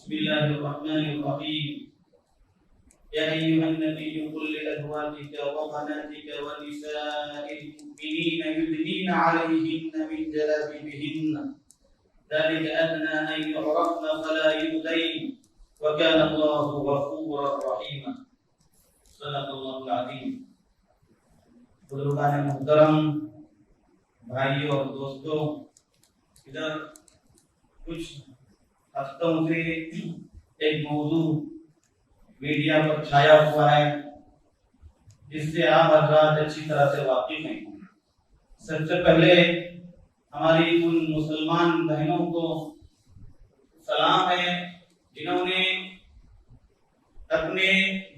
بسم الله الرحمن الرحيم يا أيها النبي قل لأزواجك وبناتك ونساء المؤمنين يدنين عليهن من جلابيبهن ذلك أدنى أن يعرفن فلا يؤذين وكان الله غفورا رحيما صدق الله العظيم. بزرگان محترم، بھائیوں اور دوستوں، ادھر کچھ ہفتوں سے ایک موضوع میڈیا پر چھایا ہوا ہے جس سے آپ حضرات اچھی طرح سے واقف ہیں. سب سے پہلے ہماری ان مسلمان بہنوں کو سلام ہے جنہوں نے اپنے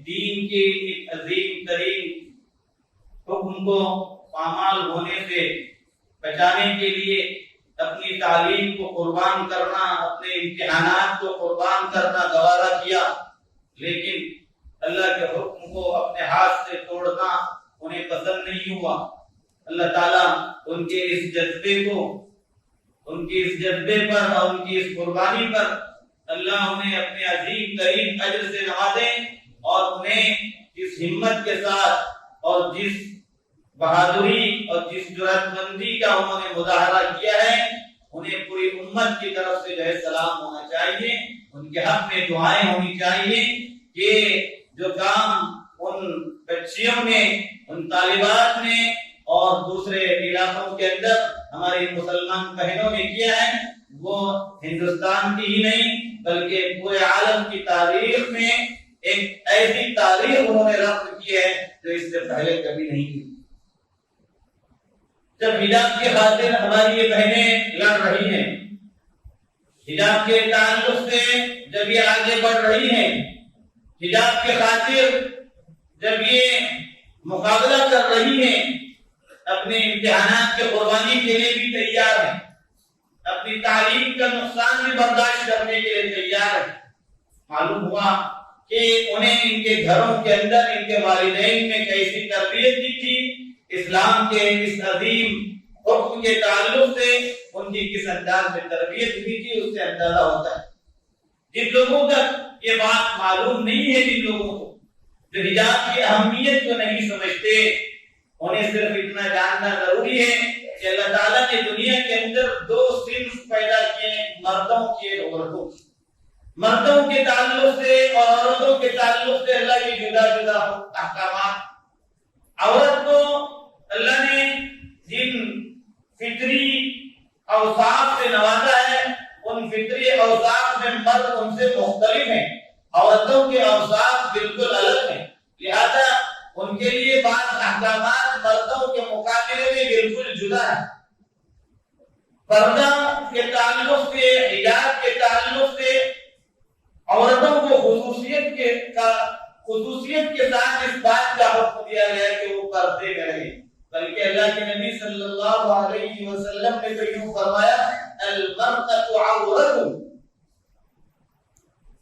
دین کے ایک عظیم ترین حکم کو پامال ہونے سے بچانے کے لیے اپنی تعلیم کو قربان کرنا، اپنے امتحانات کو قربان کرنا گوارا کیا، لیکن اللہ کے حکم کو اپنے ہاتھ سے توڑنا انہیں پسند نہیں ہوا. اللہ تعالیٰ ان کے اس جذبے کو، ان کے اس جذبے پر اور ان کی اس قربانی پر اللہ انہیں اپنے عظیم ترین اجر سے نوازے اور انہیں جس ہمت کے ساتھ اور جس بہادری اور جس جرأت مندی کا انہوں نے مظاہرہ کیا ہے، انہیں پوری امت کی طرف سے جو ہے سلام ہونا چاہیے. ان کے حق میں دعائیں ہونی چاہیے کہ جو کام ان بچیوں نے، ان طالبات نے اور دوسرے علاقوں کے اندر ہماری مسلمان بہنوں نے کیا ہے، وہ ہندوستان کی ہی نہیں بلکہ پورے عالم کی تاریخ میں ایک ایسی تاریخ انہوں نے رقم کی ہے جو اس سے پہلے کبھی نہیں کی. جب حجاب کی خاطر ہماری یہ بہنیں لڑ رہی ہیں، حجاب کے تعلق سے جب یہ آگے بڑھ رہی ہیں، حجاب کے خاطر جب یہ مقابلہ کر رہی ہیں، اپنے امتحانات کے قربانی کے لیے بھی تیار ہیں، اپنی تعلیم کا نقصان بھی برداشت کرنے کے لیے تیار ہیں، معلوم ہوا کہ انہیں ان کے گھروں کے اندر ان کے والدین نے کیسی تربیت دی تھی، اسلام کے اس عظیم حکم کے تعلق سے ان کی کس انداز میں تربیت ہوئی تھی، اس سے اندازہ ہوتا ہے. جن لوگوں تک یہ بات معلوم نہیں ہے، جن لوگوں کو جو حجاب کی اہمیت کو نہیں سمجھتے، انہیں صرف اتنا جاننا ضروری ہے کہ اللہ تعالیٰ نے دنیا کے اندر دو صنف پیدا کیے ہیں، مردوں کی اور عورتوں کی. مردوں کے تعلق سے اور عورتوں کے تعلق سے اللہ کی جدا جدا احکامات. عورت کو اللہ نے جن فطری اوصاف سے نوازا ہے، ان فطری اوصاف میں مرد ان سے مختلف ہیں، عورتوں کے اوصاف بالکل الگ ہیں، لہذا ان کے لیے بعض احکامات مردوں کے مقابلے میں بالکل جدا ہیں. پردہ کے تعلق سے، حجاب کے تعلق سے عورتوں کو خصوصیت کے ساتھ اس بات کا حکم دیا گیا کہ وہ پردے میں رہیں، بلکہ اللہ کے نبی صلی اللہ علیہ وسلم نے تو یوں فرمایا المرأة عورت،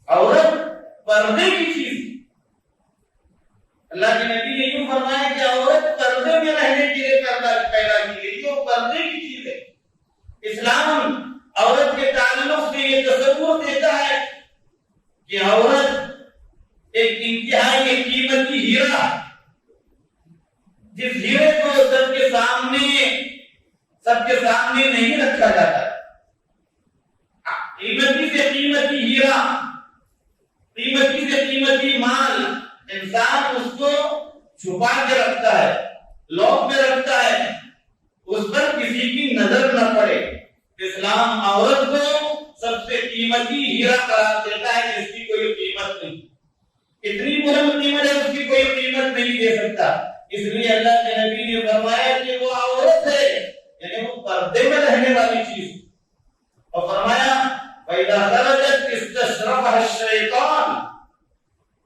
عورت پردے کی چیز. اللہ کے نبی نے یوں فرمایا کہ عورت پردے میں رہنے کے لیے پیدا کی گئی، جو پردے کی چیز ہے. اسلام عورت کے تعلق سے یہ تصور دیتا ہے کہ عورت ایک انتہائی قیمتی ہیرا، جس ہیرے کو سب کے سامنے نہیں رکھا جاتا. قیمتی سے قیمتی ہیرا، قیمتی سے قیمتی مال انسان اس کو چھپا کے رکھتا ہے، لوک میں رکھتا ہے، اس پر کسی کی نظر نہ پڑے. اسلام عورت کو سب سے قیمتی ہیرا قرار دیتا ہے جس کی کوئی قیمت نہیں. اتنی بلند قیمت ہے اس کی کوئی قیمت نہیں دے سکتا. اس لیے اللہ کے نبی نے فرمایا کہ وہ عورت ہے، یعنی وہ پردے میں رہنے والی چیز. اور فرمایا فَإِذَا خَرَجَتْ اسْتَشْرَفَهَا الشَّيْطَانُ،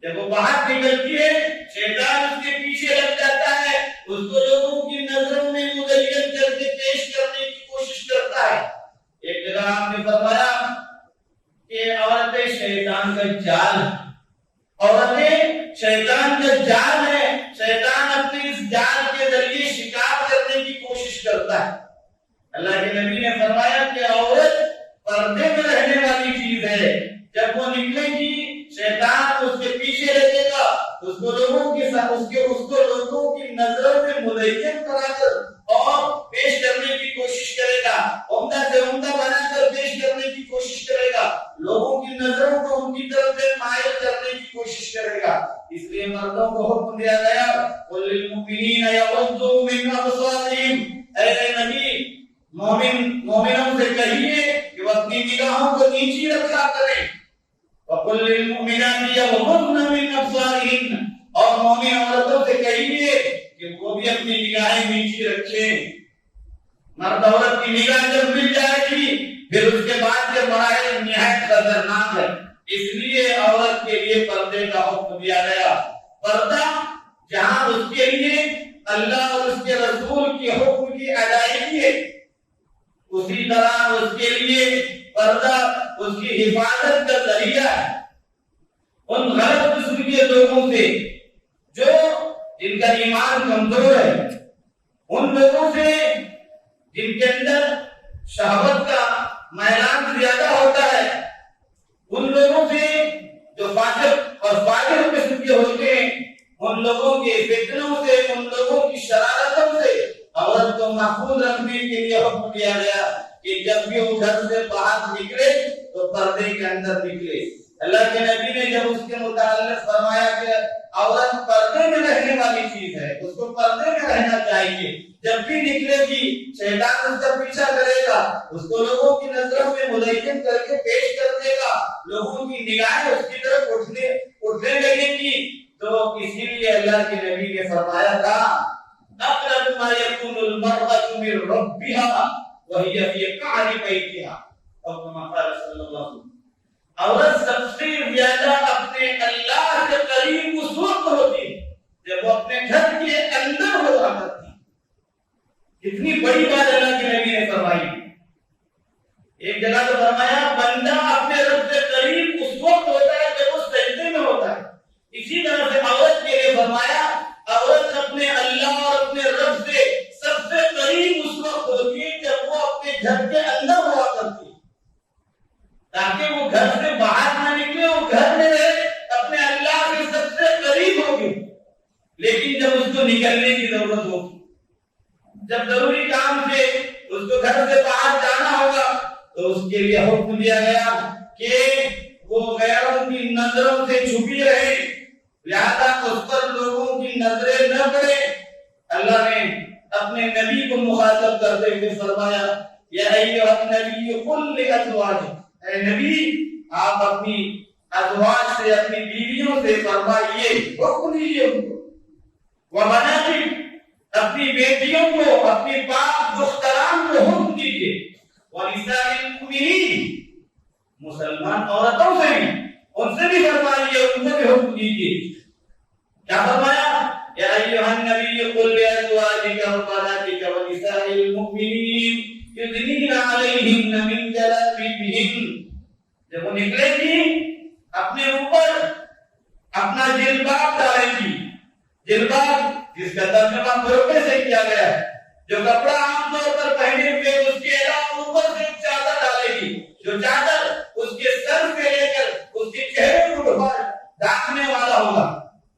جب وہ باہر نکلتی ہے شیطان اس کے پیچھے لگ جاتا ہے، اس کو لوگوں کی نظروں میں مزین کر کے پیش کرنے کی کوشش کرتا ہے. ایک جگہ آپ نے فرمایا کہ عورتیں شیطان کا جال، عورتیں شیطان کا جال ہے، شیطان اپنے اس جال کے ذریعے شکار کرنے کی کوشش کرتا ہے. اللہ کے نبی نے فرمایا کہ عورت پردے میں رہنے والی چیز ہے. جب وہ نکلے حکم دیا گیا قل للمؤمنین یغضوا من ابصارهم، اے نبی مومنوں سے کہیے کہ وہ اپنی نگاہوں کو نیچی رکھا کریں، وقل للمؤمنات یغضضن من ابصارهن، اور مومن عورتوں سے کہیے کہ وہ بھی اپنی نگاہیں نیچی رکھیں۔ مرد عورت کی نگاہ جب مل جائے گی پھر اس کے بعد کے مراحل نہایت خطرناک ہے، اس لیے عورت کے لیے پردے کا حکم دیا گیا۔ پردہ جہاں اس کے لیے اللہ اور اس کے رسول کے حکم کی ادائیگی ہے، اسی طرح اس کے لیے پردہ اس کی حفاظت کا ذریعہ ہے ان غلط قسم کے لوگوں سے جو جن کا ایمان کمزور ہے، ان لوگوں سے جن کے اندر شہوت کا میلان زیادہ ہوتا ہے، ان لوگوں سے جو فاسق اور فاجر قسم کے ہوتے ہیں، ان لوگوں کے فتنوں سے، ان لوگوں کی شرارتوں سے عورت کو محفوظ رکھنے کے لیے حکم دیا گیا کہ جب بھی وہ گھر سے باہر نکلے تو پردے کے اندر نکلے۔ اللہ کے نبی نے جب اس کے متعلق فرمایا کہ عورت پردے میں رہنے والی چیز ہے، اس کو پردے میں رہنا چاہیے، جب بھی نکلے گی شیطان اس کا پیچھا کرے گا، اس کو لوگوں کی نظروں میں مزین کر کے پیش کر دے گا، لوگوں کی نگاہیں اس کی طرف اٹھنے لگے گی، تو اسی لیے اللہ کے نبی نے فرمایا تھا اقرب ما يكون المرأة من ربها وهي في قعر بيتها، اور كما قال صلی اللہ علیہ وسلم، عورت سب سے زیادہ اپنے اللہ کے قریب اس وقت ہوتی ہے جب وہ اپنے گھر کے اندر ہوا کرتی ہے۔ کتنی بڑی بات اللہ کے نبی نے فرمائی۔ ایک جگہ تو فرمایا بندہ اپنے رب کے قریب اس وقت ہوتا ہے جب وہ سجدے میں ہوتا ہے، اسی طرح سے عورت کے لیے فرمایا عورت اپنے اللہ اور اپنے رب سے سب سے قریب اس وقت ہوتی ہے جب وہ اپنے گھر کے اندر ہوا کرتی ہے، تاکہ وہ گھر سے باہر نہ نکلے، وہ گھر میں رہے، اپنے اللہ کے سب سے قریب ہوگی۔ لیکن جب اس کو نکلنے کی ضرورت ہوگی، جب ضروری کام سے اس کو گھر سے باہر جانا ہوگا، تو اس کے لیے حکم دیا گیا کہ وہ غیروں کی نظروں سے چھپی رہے، لہذا اس پر لوگوں کی نظریں نہ پڑے۔ اللہ نے اپنے نبی کو مخاطب کرتے ہوئے فرمایا یا ایھا النبی قل لازواجک، اے نبی آپ اپنی ازواج سے، اپنی بیویوں سے فرمائیے، حکم دیجیے ان کو، وبناتک، اپنی بیٹیوں کو، اپنی پاک دختران کو حکم دیجیے، ونساء المؤمنین، مسلمان عورتوں سے بھی، ان سے بھی فرمائیے، ان کو بھی حکم دیجیے۔ کیا فرمایا یا ایھا النبی قل لازواجک وبناتک ونساء المؤمنین یدنین علیہن من جلابیبہن، جب وہ نکلے گی اپنے اوپر اپنا جلباب ڈالے گی، جلباب جس کا ترجمہ برقعے سے کیا گیا ہے، جو کپڑا عام طور پر پہنے ہوئے اس کے علاوہ اوپر سے چادر ڈالے گی، جو چادر اس کے سر سے لے کر اس کے چہرے کو ڈھانپنے والا ہوگا،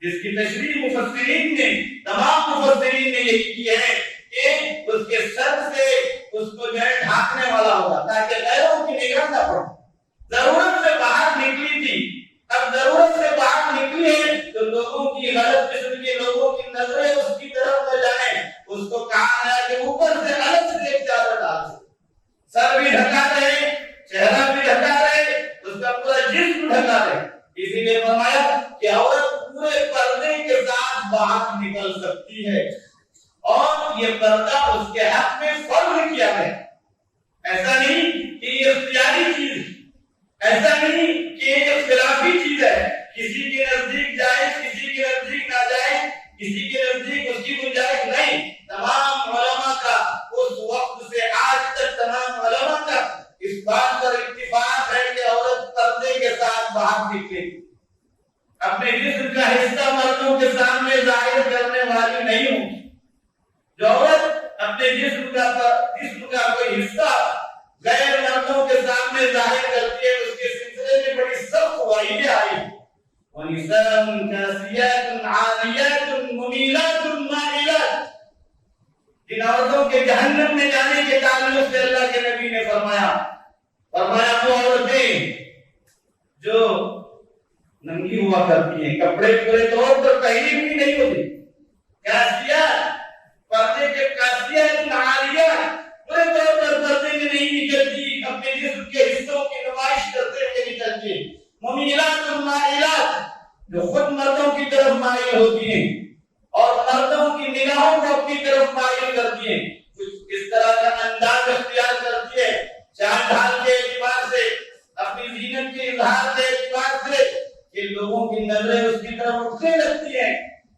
جس کی تشریح مفسرین نے، تمام مفسرین نے یہی کی ہے کہ اس کے سر سے اس کو جو ہے ڈھانپنے والا ہوگا تاکہ غیروں کی نگاہ نہ پڑے۔ ضرورت سے باہر نکلی تھی، اب ضرورت سے باہر نکلی ہے تو لوگوں کی غلط قسم کے لوگوں کی نظریں اس کی طرف نہ جائیں، اس کو کہا ہے کہ اوپر سے الگ سے ایک چادر ڈال دے، سر بھی ڈھکا رہے، چہرہ بھی ڈھکا رہے، اس کا پورا جسم ڈھکا رہے۔ اسی لیے فرمایا کہ عورت پورے پردے کے ساتھ باہر نکل سکتی ہے، اور یہ پردہ اس کے حق میں فرض کیا ہے۔ ایسا نہیں کہ یہ اختیاری چیز ہے، ایسا نہیں کہ یہ اختلافی چیز ہے، کسی کے نزدیک جائز، کسی کے نزدیک ناجائز، کسی کے نزدیک اس کی گنجائش نہیں۔ تمام علماء کا اس وقت سے آج تک تمام علماء کا اس بات پر اتفاق ہے کہ عورت پردے کے ساتھ باہر نکلے، اپنے جسم کا حصہ مردوں کے سامنے ظاہر کرنے والی نہیں ہوگی۔ جو عورت اپنے جسم کا کوئی حصہ غیر مردوں کے سامنے ظاہر کرتی ہے، اس کے سلسلے میں بڑی سخت وعیدیں آئی۔ وَنِسَاءٌ كَاسِيَاتٌ عَارِيَاتٌ مُمِيلَاتٌ مَائِلَاتٌ، جن عورتوں کے جہنم میں جانے کے تعلق سے اللہ کے نبی نے فرمایا وہ عورتیں جو ننگی ہوا کرتی ہیں، کپڑے پورے طور پر پہنے بھی نہیں ہوتے، کاسیات پردے کے کاسیات عاریات پورے طور پر پردے میں نہیں نکلتی، اپنے جسم کے حصوں کی نمائش کرتے ہوئے نکلتی ہیں، ممیلات مائلات جو خود مردوں کی طرف مائل ہوتی ہیں اور مردوں کی نگاہوں کو اپنی طرف مائل کرتی ہیں، کچھ اس طرح کا انداز اختیار کرتی ہے چال ڈھال کے اعتبار سے، اپنی زینت کے اظہار کے اعتبار سے کہ لوگوں کی نظریں اس کی طرف اٹھنے لگتی ہیں۔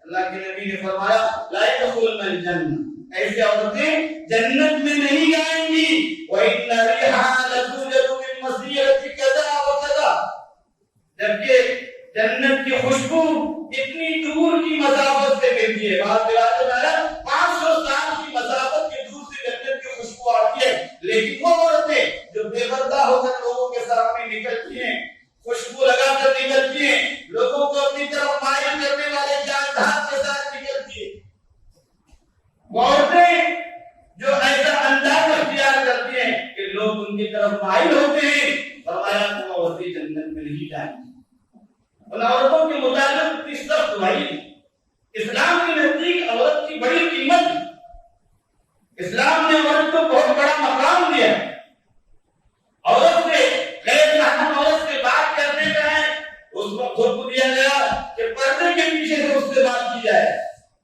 اللہ کے نبی نے فرمایا لا يدخلن الجنہ، ایسی عورتیں جنت میں نہیں جائیں گی، وَإِنَّ رِيحَهَا لَتُوجَدُ مِن مَسِيرَةِ كَذَا وَكَذَا، جبکہ جنت کی خوشبو اتنی دور کی مسافت سے ملتی ہے، بعض روایتوں میں آیا 500 سال کی مسافت کے دور سے جنت کی خوشبو آتی ہے، لیکن وہ عورتیں جو بے پردہ ہو کر لوگوں کے سامنے نکلتی ہیں، خوشبو لگا کر نکلتی ہیں، لوگوں کو اپنی طرف مائل کرنے والے جان دھات کے ساتھ نکلتی ہیں، وہ عورتیں جو ایسا انداز اختیار کرتی ہیں کہ لوگ ان کی طرف مائل ہوتے ہیں، فرمایا وہ عورتیں جنت میں نہیں جائیں گی۔ ان عورتوں کے متعلق اتنی سخت بھائی اسلام کے نزدیک عورت کی بڑی قیمت، اسلام نے عورت کو بہت بڑا مقام دیا، عورت سے غیر محرم عورت سے بات کرنے کا ہے اس کو حکم دیا گیا کہ پردے کے پیچھے سے اس سے بات کی جائے،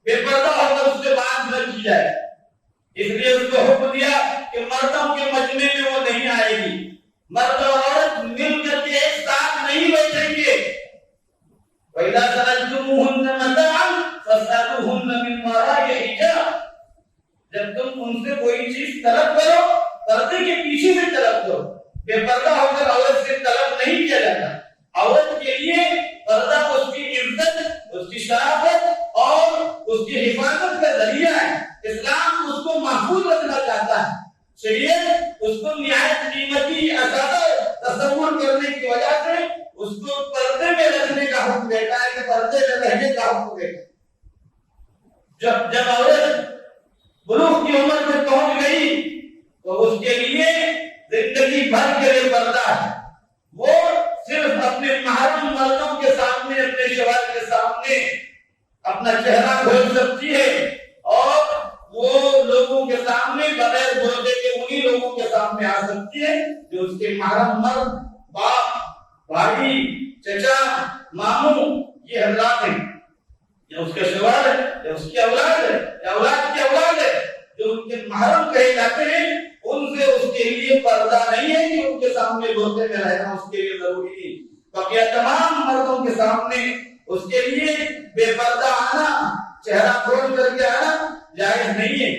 بے پردہ ہو کر اس سے بات نہ کی جائے، اس لیے اس کو حکم دیا کہ مردوں کے مجمع میں وہ نہیں آئے گی، مرد اور عورت مل کر کے ایک ساتھ نہیں بیٹھیں گے، وَإِذَا سَأَلْتُمُوهُنَّ مَتَاعًا فَاسْأَلُوهُنَّ مِنْ وَرَاءِ حِجَابٍ، جب تم ان سے کوئی چیز طلب کرو پردے کے پیچھے سے طلب کرو، بے پردہ ہو کر عورت سے طلب نہیں کیا جاتا، عورت کے لیے پردہ اس کی عزت، اس کی شرافت اور اس کی حفاظت کا ذریعہ ہے، اسلام اس کو محفوظ رکھنا چاہتا ہے، شریعت اس کو نہایت قیمتی اساسہ تصور کرنے کی وجہ سے اس کو پردے میں رکھنے کا حکم دیتا ہے کہ پردے میں رہنے کا حکم دیتا ہے۔ جب عورت بلوغ کی عمر میں پہنچ گئی تو اس کے لیے زندگی بھر کے لیے پردہ ہے، وہ صرف اپنے محرم مردوں کے سامنے، اپنے شوہر کے سامنے اپنا چہرہ کھول سکتی ہے اور وہ لوگوں کے سامنے بغیر برقعے کے انہی لوگوں کے سامنے آ سکتی ہے جو اس کے محرم مرد، باپ، بھائی، چچا، ماموں، یہ حضرات ہیں، یا اس کا شوہر ہے، یا اس کی اولاد ہے، یا اولاد کی اولاد ہے، جو ان کے محرم کہے جاتے ہیں، ان سے اس کے لیے پردہ نہیں ہے کہ ان کے سامنے برقعے میں رہنا اس کے لیے ضروری نہیں، بقیہ تمام مردوں کے سامنے اس کے لیے بے پردہ آنا، چہرہ کھول کر کے آنا جائز نہیں ہے۔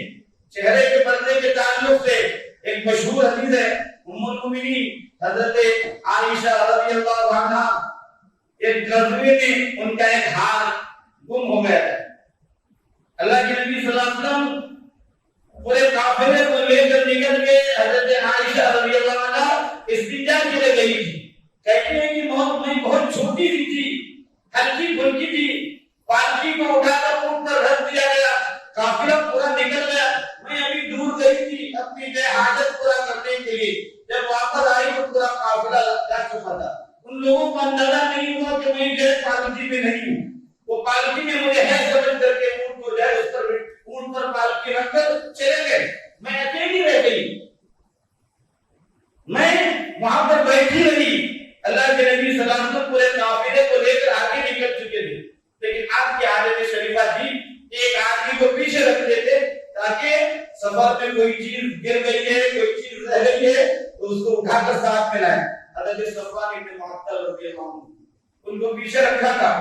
چہرے کے پردے کے تعلق سے ایک مشہور حدیث ہے، ام المؤمنین حضرت عائشہ رضی اللہ عنہا ایک غزوے میں ان کا ایک ہار گم ہو گیا تھا، اللہ کے نبی صلی اللہ علیہ وسلم پورے قافلے کو لے کر نکل کے حضرت عائشہ رضی اللہ عنہا استنجا کے لیے گئی تھی، کہتے ہیں کہ میں بہت چھوٹی سی تھی، ہلکی پھلکی تھی، پالکی کو اٹھا کر اونٹ پر رکھ دیا گیا، قافلہ پورا نکل گیا، میں ابھی دور گئی تھی اپنی حاجت پورا کرنے کے لیے، جب واپس آئی تو پورا قافلہ جا چکا تھا، ان لوگوں کو اندازہ نہیں ہوا کہ میں جو پالکی میں نہیں ہوں، وہ پالکی میں مجھے ہے سمجھ کر کے اونٹ کو جائے اس پر اونٹ پر پالکی رکھ کر چلے گئے، میں اکیلی رہ گئی، میں وہاں پر بیٹھی رہی، اللہ کے نبی صلی اللہ علیہ وسلم پورے قافلے کو لے کر آگے نکل چکے تھے، لیکن آپ کی عادت شریفہ تھی ایک آدمی کو پیچھے رکھتے تھے تاکہ سفر میں کوئی چیز گر گئی ہے، کوئی چیز رہ گئی ہے تو اس کو اٹھا کر ساتھ میں لائیں، حضرت صفوان بن معطل رضی اللہ عنہ ان کو پیچھے رکھا تھا،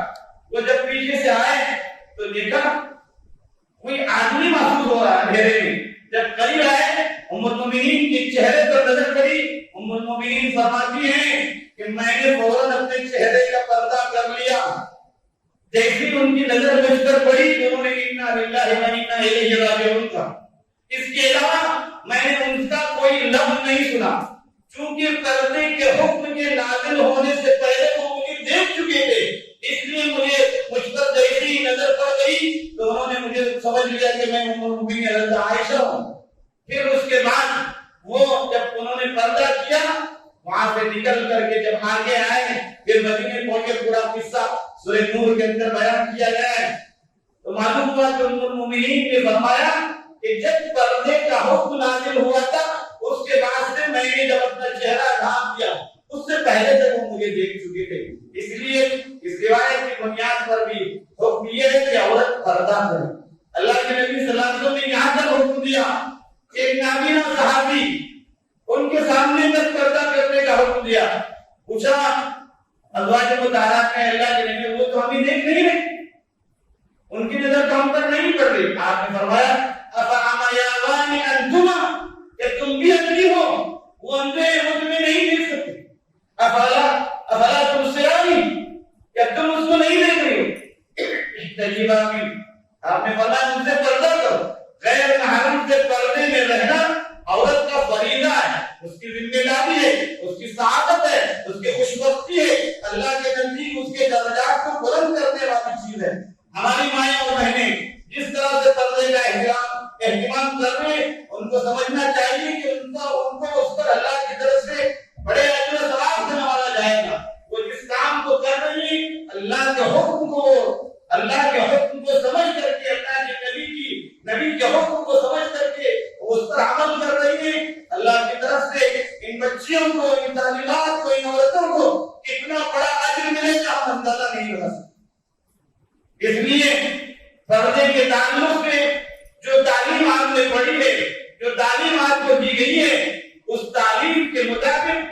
وہ جب پیچھے سے آئے تو دیکھا کوئی آدمی محسوس ہو رہا ہے اندھیرے میں، جب قریب آئے ام المؤمنین کے چہرے پر نظر پڑی، ام المؤمنین فرماتی ہیں کہ میں نے فوراً اپنے چہرے کا پردہ کر لیا، جیسی ان کی نظر مجھ پر پڑی تو انہوں نے انا للہ و انا الیہ راجعون کہا، اس کے علاوہ میں نے ان کا کوئی لفظ نہیں سنا، چونکہ پردے کے حکم کے نازل ہونے سے پہلے وہ مجھے دیکھ چکے تھے، اس لیے مجھ پر جیسی ہی نظر پڑ گئی تو انہوں نے مجھے سمجھ لیا کہ میں ام المؤمنین حضرت عائشہ ہوں۔ پھر اس کے بعد وہ جب انہوں نے پردہ کیا وہاں سے نکل کر کے کے جب آگے آئے پھر مدینے پہنچے پورا قصہ سورہ نور کے اندر بیان کیا گیا ہے تو معلوم ہوا کہ ام المؤمنین نے فرمایا کہ جب پردے کا حکم نازل ہوا تھا اس کے بعد سے میں نے جب اپنا چہرہ ڈھانپ دیا اس سے پہلے تک وہ مجھے دیکھ چکے تھے اس لیے اس روایت کی بنیاد پر بھی حکم یہ ہے کہ عورت پردہ کرے اللہ کے نبی صلی اللہ علیہ وسلم نے یہاں تک حکم دیا کہ ایک نابینا صحابی ان کے سامنے تک پردہ کرنے کا حکم دیا پوچھا ازواج مطہرات نے اللہ کے نبی وہ تو ہمیں دیکھ نہیں رہے ان کی نظر تو ہم پر نہیں پڑ رہی آپ نے فرمایا افعما یاوان انتما کہ تم بھی اندھی ہو وہ اندھے وہ تمہیں نہیں دیکھ سکتے افلا تبصرانی کیا تم اس کو نہیں دیکھ رہے ہو تجیبہ بھی آپ نے فرمایا ان سے پردہ کرو غیر محرم سے پردے میں رہنا عورت کا فریضہ ہے اس کی ذمہ داری ہے اس کی سعادت ہے اس کی خوشبختی ہے اللہ کے نزدیک اس کے درجات کو بلند کرنے والی چیز ہے ہماری مائیں اور بہنیں جس طرح سے پردے کا اہتمام کر رہے ہیں ان کو سمجھنا چاہیے کہ ان کو اس پر اللہ کی طرف سے بڑے اجر و ثواب سے نوازا جائے گا وہ جس کام کو کر رہی ہے اللہ کے حکم کو سمجھ کر کے اللہ کے نبی کے حکم کو سمجھ کر کے اس پر عمل کر رہی ہے اللہ کی طرف سے ان بچیوں کو ان تعلیمات کو ان عورتوں کو کتنا بڑا اجر ملے گا ہم اندازہ نہیں لگا سکتے اس لیے پردے کے تعلق سے جو تعلیم آپ نے پڑھی ہے جو تعلیم آپ کو دی گئی ہے اس تعلیم کے مطابق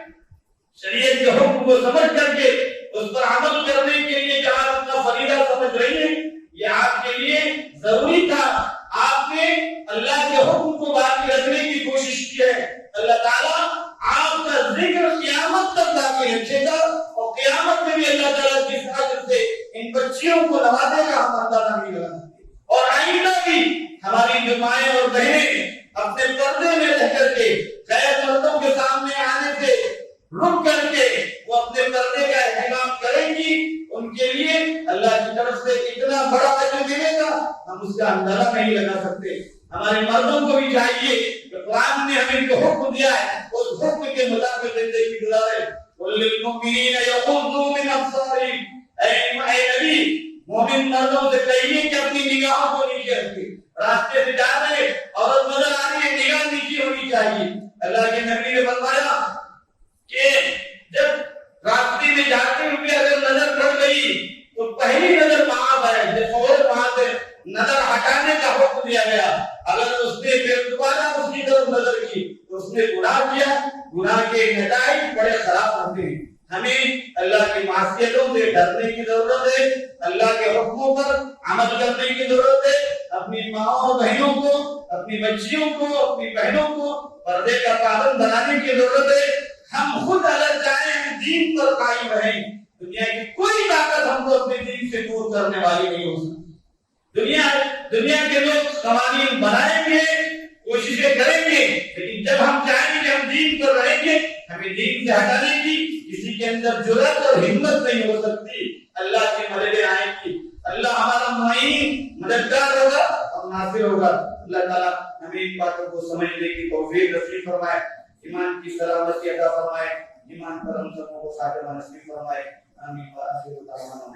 شریعت کے حکم کو سمجھ کر کے اس پر عمل کرنے کے لیے جو آپ اپنا فریضہ سمجھ رہی ہیں یہ آپ کے لیے ضروری تھا آپ نے اللہ کے حکم کو باقی رکھنے کی کوشش کی ہے اللہ تعالیٰ آپ کا ذکر قیامت تک باقی رکھے گا اور قیامت میں بھی اللہ تعالیٰ جس اجر سے ان بچیوں کو نوازے گا ہم اندازہ نہیں لگا سکتے اور آئندہ بھی ہماری جو مائیں اور بہنیں اپنے پردے میں رہ کر کے غیر مردوں کے سامنے آنے سے رک کر کے وہ اپنے پردے کا اہتمام کریں گی ان کے لیے اللہ کی طرف سے اتنا بڑا اجر ملے گا ہم اس کا اندازہ نہیں لگا سکتے ہمارے مردوں کو بھی چاہیے کہ قرآن نے ہمیں جو حکم دیا ہے اس حکم کے مطابق زندگی گزارے للمؤمنین یغضوا من ابصارهم اے نبی مومن مردوں سے کہیے کہ اپنی نگاہوں کو نیچے رکھیں راستے سے جا رہے عورت نظر آ رہی ہے نگاہ نیچے ہونی چاہیے اللہ کے نبی نے فرمایا کہ جب راستے میں جاتے ہوئے اگر نظر پڑ گئی تو پہلی نظر معاف ہے جب اور وہاں سے نظر ہٹانے کا حکم دیا گیا اگر اس نے پھر دوبارہ اس کی طرف نظر کی تو اس نے گناہ کیا گناہ کے نتائج بڑے خراب ہوتے ہیں ہمیں اللہ کی معصیتوں سے ڈرنے کی ضرورت ہے اللہ کے حکموں پر عمل کرنے کی ضرورت ہے اپنی ماں اور بہنوں کو اپنی بچیوں کو اپنی بہنوں کو پردے کا پابند بنانے کی ضرورت ہے ہم خود اگر چاہیں ہم دین پر قائم رہیں دنیا کی کوئی طاقت ہم کو اپنے دین سے دور کرنے والی نہیں ہو سکتی دنیا کے لوگ قوانین بنائیں گے کوششیں کریں گے لیکن جب ہم چاہیں گے کہ ہم دین پر رہیں گے ہمیں دین سے ہٹانے کی کسی کے اندر جرأت اور ہمت نہیں ہو سکتی اللہ کی مدد آئے گی اللہ ہمارا معین مددگار ہوگا اور ناصر ہوگا اللہ تعالیٰ ہمیں ان باتوں کو سمجھنے کی توفیق نصیب فرمائے ایمان کی سلامتی عطا فرمائے ایمان پر ہم سب کو خاتمہ نصیب فرمائے آمین و آخر دعوانا